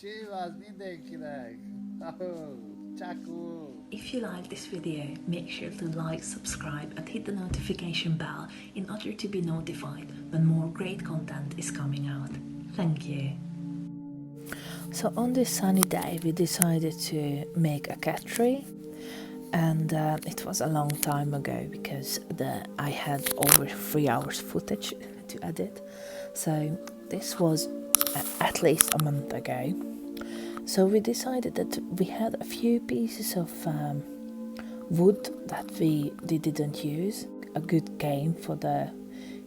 Csívasz mindenkinek! Csákó! If you like this video, make sure to like, subscribe and hit the notification bell in order to be notified when more great content is coming out. Thank you. So on this sunny day we decided to make a cat tree, and it was a long time ago because I had over 3 hours footage to edit, so this was at least a month ago. So we decided that we had a few pieces of wood that we didn't use, a good game for the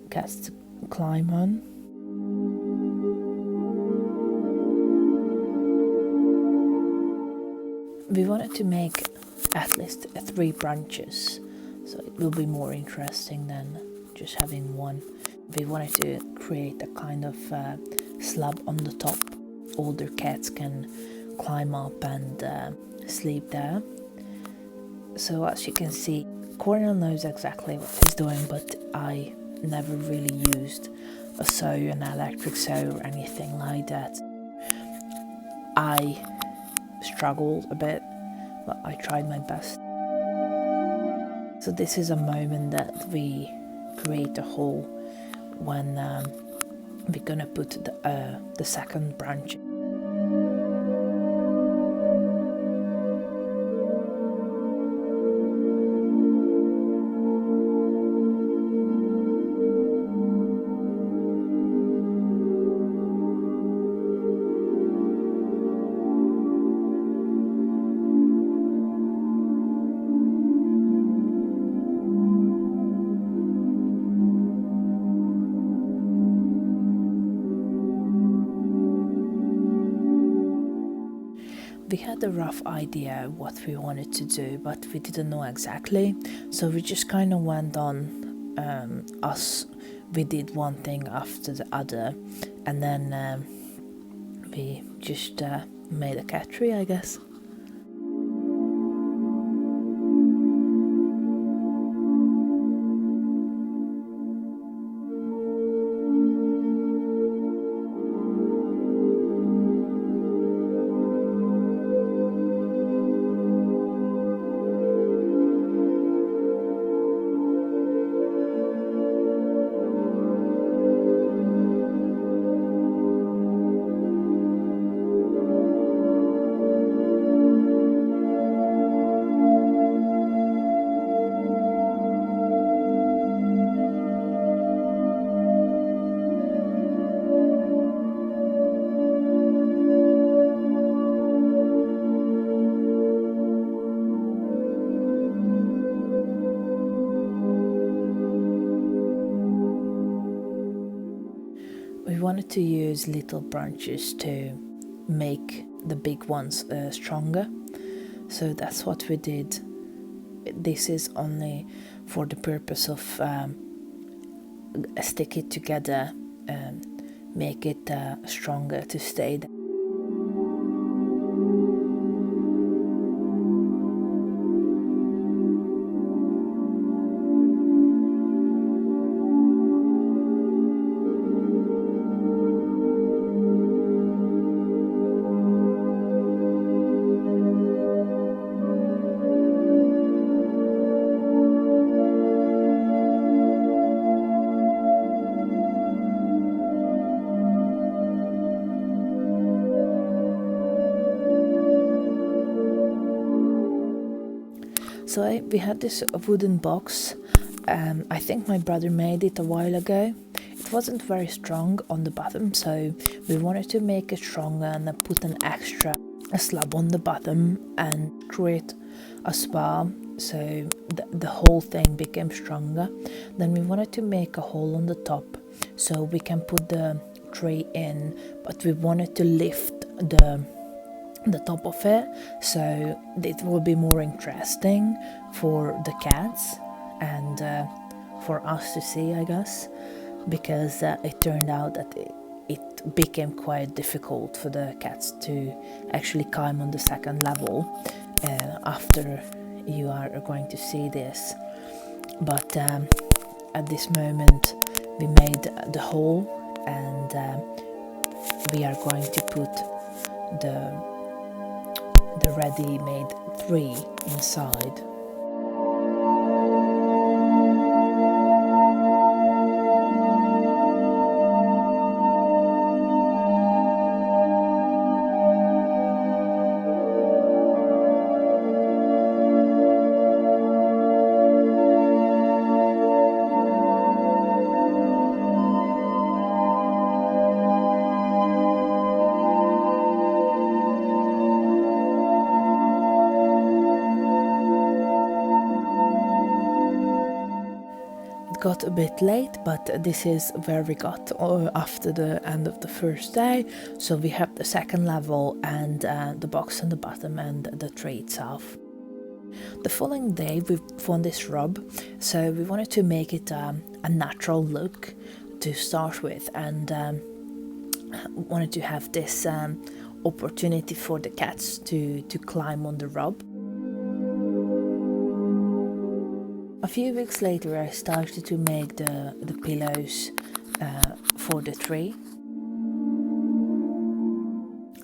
cats to climb on. We wanted to make at least 3 branches, so it will be more interesting than just having one. We wanted to create a kind of slab on the top. Older cats can climb up and sleep there. So as you can see, Cornel knows exactly what he's doing, but I never really used a saw, an electric saw or anything like that. I struggled a bit, but I tried my best. So this is a moment that we create a hole when we're gonna put the second branch. We had a rough idea what we wanted to do, but we didn't know exactly, so we just kind of went on we did one thing after the other, and then we just made a cat tree, I guess. We wanted to use little branches to make the big ones stronger, so that's what we did. This is only for the purpose of stick it together and make it stronger to stay there. So we had this wooden box. I think my brother made it a while ago. It wasn't very strong on the bottom, so we wanted to make it stronger and put an extra slab on the bottom and create a spar, so the whole thing became stronger. Then we wanted to make a hole on the top so we can put the tray in, but we wanted to lift the top of it, so it will be more interesting for the cats and for us to see, I guess, because it turned out that it became quite difficult for the cats to actually climb on the second level after you are going to see this. But at this moment we made the hole, and we are going to put the ready-made tree inside. Got a bit late, but this is where we got after the end of the first day. So we have the second level and the box on the bottom and the tree itself. The following day we found this rub, so we wanted to make it a natural look to start with, and wanted to have this opportunity for the cats to climb on the rub. A few weeks later I started to make the pillows for the tree.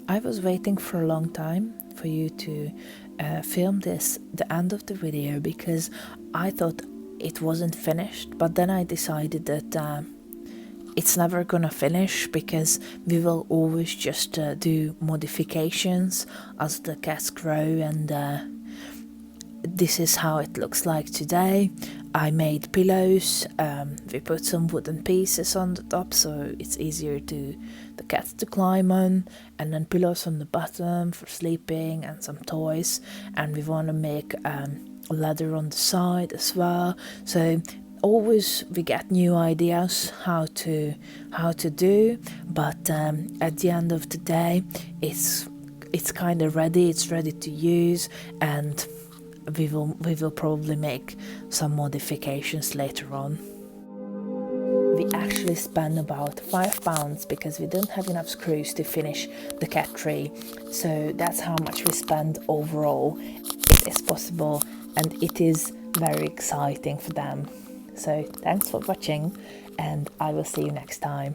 I was waiting for a long time for you to film the end of the video, because I thought it wasn't finished, but then I decided that it's never gonna finish, because we will always just do modifications as the cats grow, and this is how it looks like today. I made pillows, we put some wooden pieces on the top so it's easier to the cats to climb on, and then pillows on the bottom for sleeping and some toys, and we want to make a ladder on the side as well. So always we get new ideas how to do, but at the end of the day it's kind of ready, it's ready to use, and we will probably make some modifications later on. We actually spent about £5 because we don't have enough screws to finish the cat tree, so that's how much we spend overall. It is possible and it is very exciting for them. So thanks for watching, and I will see you next time.